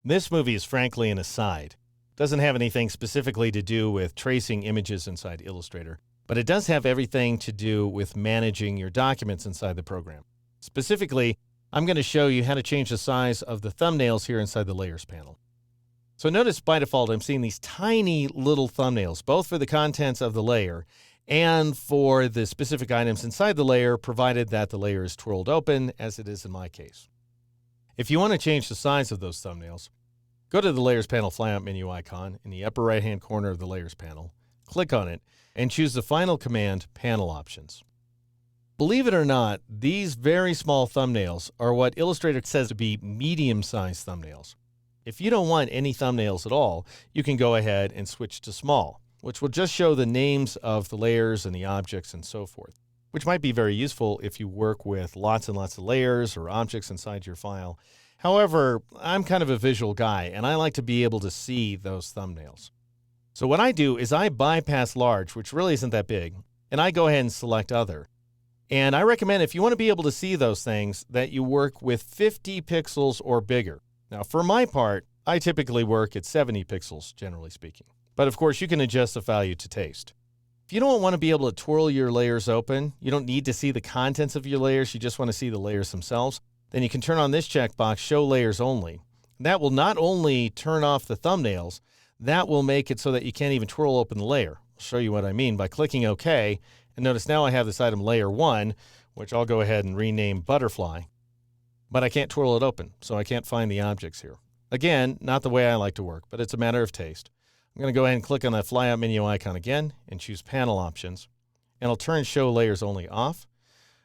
This movie is frankly an aside. It doesn't have anything specifically to do with tracing images inside Illustrator, but it does have everything to do with managing your documents inside the program. Specifically, I'm going to show you how to change the size of the thumbnails here inside the Layers panel. So notice by default, I'm seeing these tiny little thumbnails, both for the contents of the layer and for the specific items inside the layer, provided that the layer is twirled open, as it is in my case. If you want to change the size of those thumbnails, go to the Layers panel flyout menu icon in the upper right-hand corner of the Layers panel, click on it, and choose the final command, Panel Options. Believe it or not, these very small thumbnails are what Illustrator says to be medium-sized thumbnails. If you don't want any thumbnails at all, you can go ahead and switch to small, which will just show the names of the layers and the objects and so forth, which might be very useful if you work with lots and lots of layers or objects inside your file. However, I'm kind of a visual guy, and I like to be able to see those thumbnails. So what I do is I bypass large, which really isn't that big, and I go ahead and select other. And I recommend, if you want to be able to see those things, that you work with 50 pixels or bigger. Now, for my part, I typically work at 70 pixels, generally speaking. But of course, you can adjust the value to taste. If you don't want to be able to twirl your layers open, you don't need to see the contents of your layers, you just want to see the layers themselves, then you can turn on this checkbox, Show Layers Only. That will not only turn off the thumbnails, that will make it so that you can't even twirl open the layer. I'll show you what I mean by clicking OK. And notice now I have this item Layer 1, which I'll go ahead and rename Butterfly. But I can't twirl it open, so I can't find the objects here. Again, not the way I like to work, but it's a matter of taste. I'm going to go ahead and click on that flyout menu icon again and choose Panel Options. And I'll turn Show Layers Only off.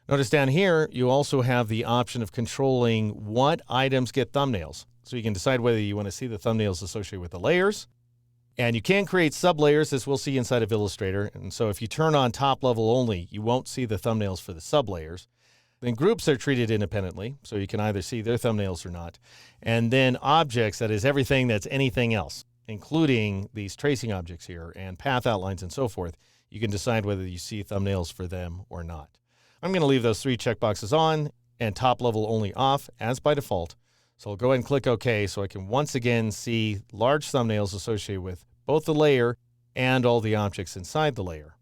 Notice down here, you also have the option of controlling what items get thumbnails. So you can decide whether you want to see the thumbnails associated with the layers. And you can create sublayers, as we'll see inside of Illustrator. And so if you turn on top level only, you won't see the thumbnails for the sublayers. Then groups are treated independently, so you can either see their thumbnails or not. And then objects, that is everything that's anything else, including these tracing objects here and path outlines and so forth. You can decide whether you see thumbnails for them or not. I'm going to leave those three checkboxes on and top level only off as by default. So I'll go ahead and click OK so I can once again see large thumbnails associated with both the layer and all the objects inside the layer.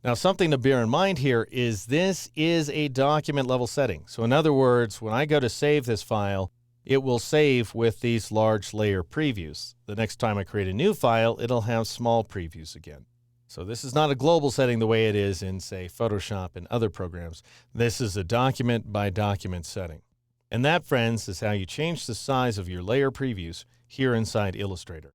Now, something to bear in mind here is this is a document level setting. So in other words, when I go to save this file, it will save with these large layer previews. The next time I create a new file, it'll have small previews again. So this is not a global setting the way it is in, say, Photoshop and other programs. This is a document by document setting. And that, friends, is how you change the size of your layer previews here inside Illustrator.